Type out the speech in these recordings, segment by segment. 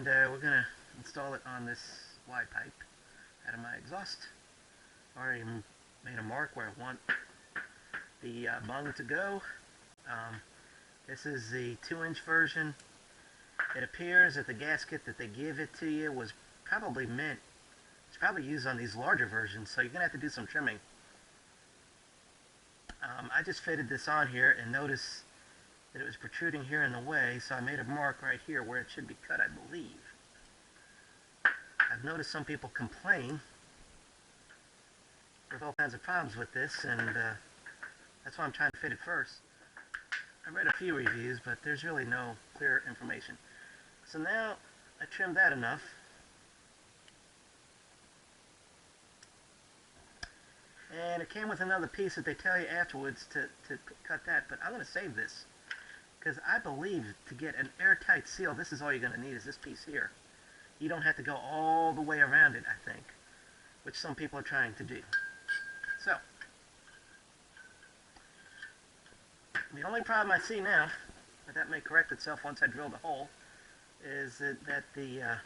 And we're going to install it on this Y pipe out of my exhaust. Already made a mark where I want the bung to go. This is the 2-inch version. It appears that the gasket that they give it to you was probably meant, it's probably used on these larger versions, so you're going to have to do some trimming. I just fitted this on here and noticed that it was protruding here in the way, so I made a mark right here where it should be cut, I believe. I've noticed some people complain with all kinds of problems with this, and that's why I'm trying to fit it first. I read a few reviews, but there's really no clear information. So now I trimmed that enough. And it came with another piece that they tell you afterwards to cut that, but I'm going to save this, because I believe to get an airtight seal, this is all you're going to need, is this piece here. You don't have to go all the way around it, I think, which some people are trying to do. So, the only problem I see now, but that may correct itself once I drill the hole, is that the,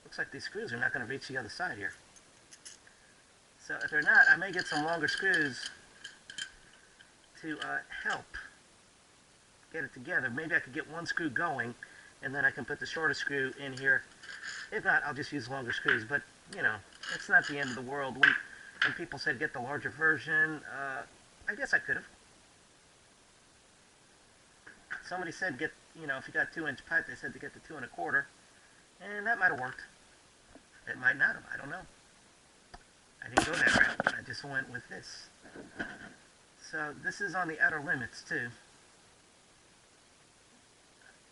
looks like these screws are not going to reach the other side here. So if they're not, I may get some longer screws to help get it together. Maybe I could get one screw going, and then I can put the shorter screw in here. If not, I'll just use longer screws. But, you know, it's not the end of the world. When people said get the larger version, I guess I could have. Somebody said get, you know, if you got 2-inch pipe, they said to get the 2 1/4, and that might have worked. It might not have. I don't know. I didn't go that route. I just went with this. So this is on the outer limits too.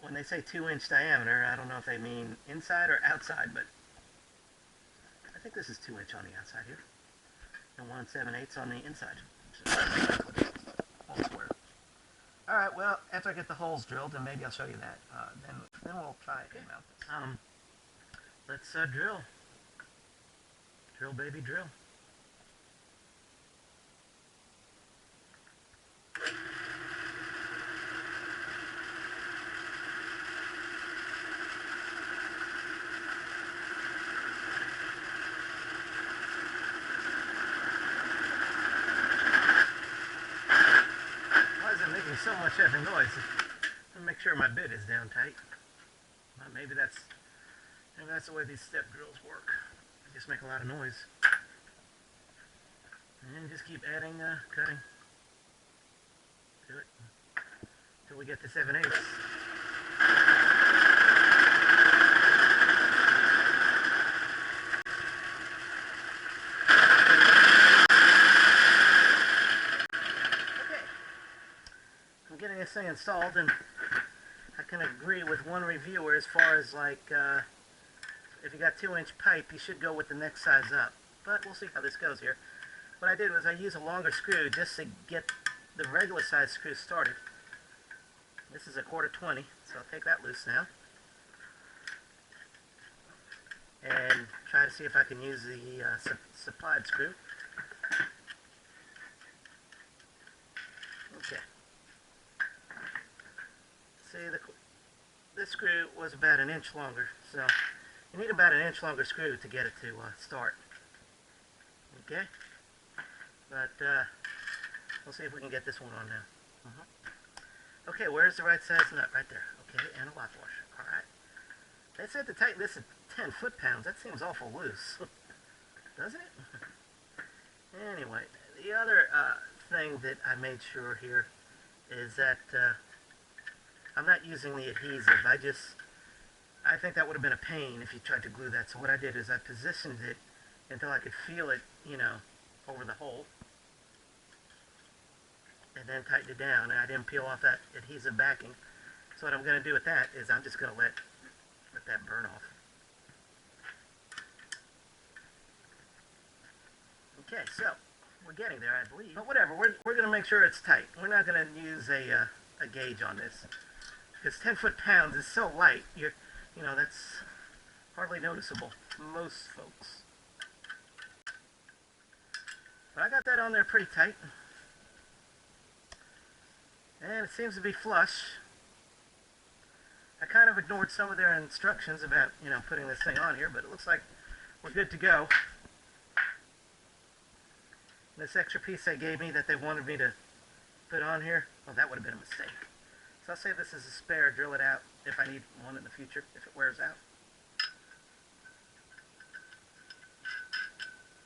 When they say 2-inch diameter, I don't know if they mean inside or outside, but I think this is 2-inch on the outside here, and 1 7/8 on the inside. Whole square. All right. Well, after I get the holes drilled, and maybe I'll show you that. Then we'll try it and mount this. Let's drill. Drill, baby, drill. So much effing noise. I'll make sure my bit is down tight. Maybe that's the way these step drills work. They just make a lot of noise. And just keep adding, cutting to it until we get to 7/8. Getting this thing installed, and I can agree with one reviewer as far as like if you got 2-inch pipe, you should go with the next size up, but we'll see how this goes here. What I did was I used a longer screw just to get the regular size screw started. This is a 1/4 so I'll take that loose now and try to see if I can use the supplied screw. Okay. See, this screw was about 1 inch longer, so you need about 1 inch longer screw to get it to start. Okay, but we'll see if we can get this one on now. Okay, where's the right size nut? Right there. Okay, and a lock washer. All right. They said to tighten this at 10 foot-pounds. That seems awful loose, doesn't it? Anyway, the other thing that I made sure here is that I'm not using the adhesive. I think that would have been a pain if you tried to glue that. So what I did is I positioned it until I could feel it, you know, over the hole, and then tightened it down. And I didn't peel off that adhesive backing. So what I'm going to do with that is I'm just going to let that burn off. Okay, so we're getting there, I believe. But whatever, we're going to make sure it's tight. We're not going to use a gauge on this, because 10 foot-pounds is so light, you know, that's hardly noticeable to most folks. But I got that on there pretty tight, and it seems to be flush. I kind of ignored some of their instructions about, putting this thing on here, but it looks like we're good to go. This extra piece they gave me that they wanted me to put on here, well, that would have been a mistake. So I'll save this as a spare, drill it out if I need one in the future, if it wears out.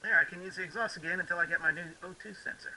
There, I can use the exhaust again until I get my new O2 sensor.